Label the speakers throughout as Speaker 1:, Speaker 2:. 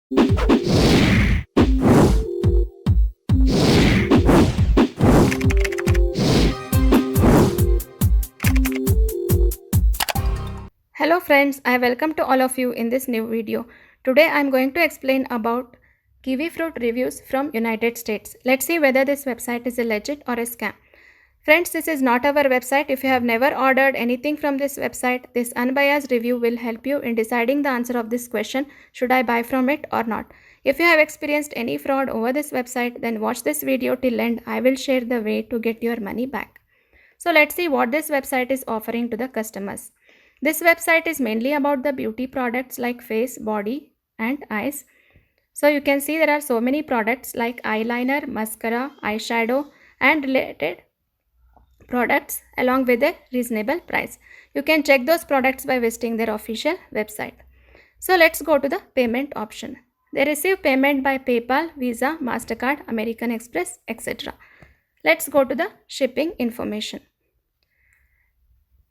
Speaker 1: Hello friends, I welcome to all of you in this new video. Today I am going to explain about kiwi fruit reviews from United States. Let's see whether this website is a legit or a scam. Friends, this is not our website. If you have never ordered anything from this website, this unbiased review will help you in deciding the answer of this question, should I buy from it or not. If you have experienced any fraud over this website, then watch this video till end. I will share the way to get your money back. So let's see what this website is offering to the customers. This website is mainly about the beauty products like face, body and eyes. So you can see there are so many products like eyeliner, mascara, eyeshadow and related products along with a reasonable price. You can check those products by visiting their official website. So let's go to the payment option. They receive payment by PayPal, Visa, MasterCard, American Express, etc. Let's go to the shipping information.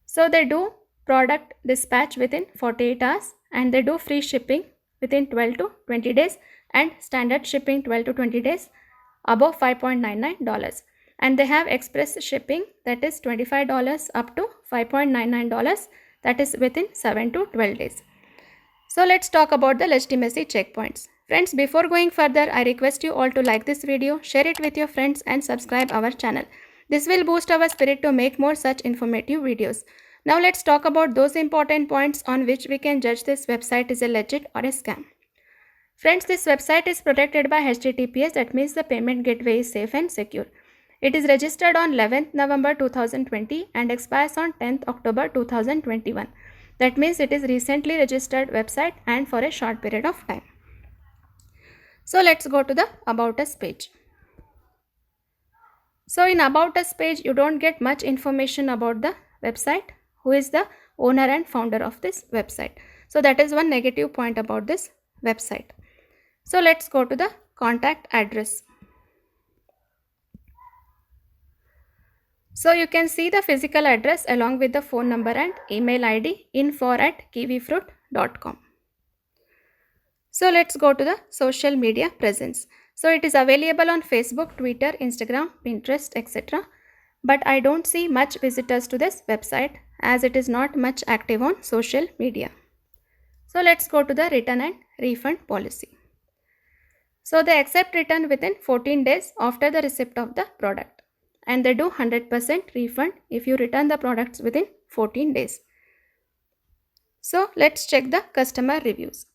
Speaker 1: So they do product dispatch within 48 hours and they do free shipping within 12 to 20 days and standard shipping 12 to 20 days above $5.99, and they have express shipping that is $25 up to $5.99, that is within 7 to 12 days. So let's talk about the legitimacy checkpoints. Friends, before going further, I request you all to like this video, share it with your friends and subscribe our channel. This will boost our spirit to make more such informative videos. Now let's talk about those important points on which we can judge this website is a legit or a scam. Friends, this website is protected by HTTPS, that means the payment gateway is safe and secure. It is registered on 11th November 2020 and expires on 10th October 2021. That means it is recently registered website and for a short period of time. So let's go to the About Us page. So in About Us page, you don't get much information about the website, who is the owner and founder of this website. So that is one negative point about this website. So let's go to the contact address. So you can see the physical address along with the phone number and email ID info@kiwifruit.com. So let's go to the social media presence. So it is available on Facebook, Twitter, Instagram, Pinterest, etc. But I don't see much visitors to this website as it is not much active on social media. So let's go to the return and refund policy. So they accept return within 14 days after the receipt of the product, and they do 100% refund if you return the products within 14 days. So let's check the customer reviews.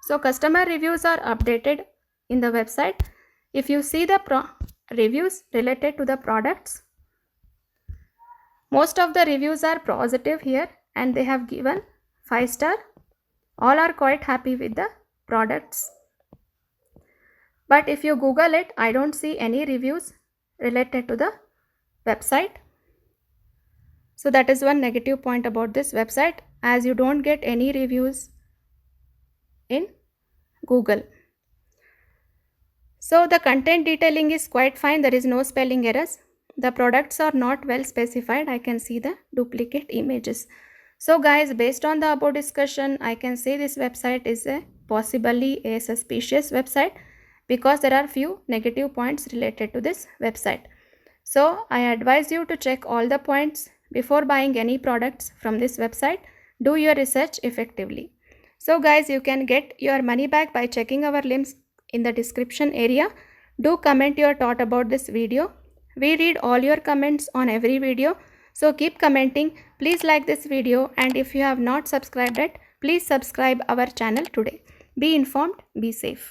Speaker 1: So customer reviews are updated in the website. If you see the reviews related to the products, most of the reviews are positive here and they have given 5 star. All are quite happy with the products. But if you Google it, I don't see any reviews related to the website. So that is one negative point about this website, as you don't get any reviews in Google. So the content detailing is quite fine. There is no spelling errors. The products are not well specified. I can see the duplicate images. So guys, based on the above discussion, I can say this website is possibly a suspicious website because there are few negative points related to this website. So I advise you to check all the points before buying any products from this website. Do your research effectively. So guys, you can get your money back by checking our links in the description area. Do comment your thought about this video. We read all your comments on every video. So keep commenting. Please like this video, and if you have not subscribed yet, please subscribe our channel today. Be informed, be safe.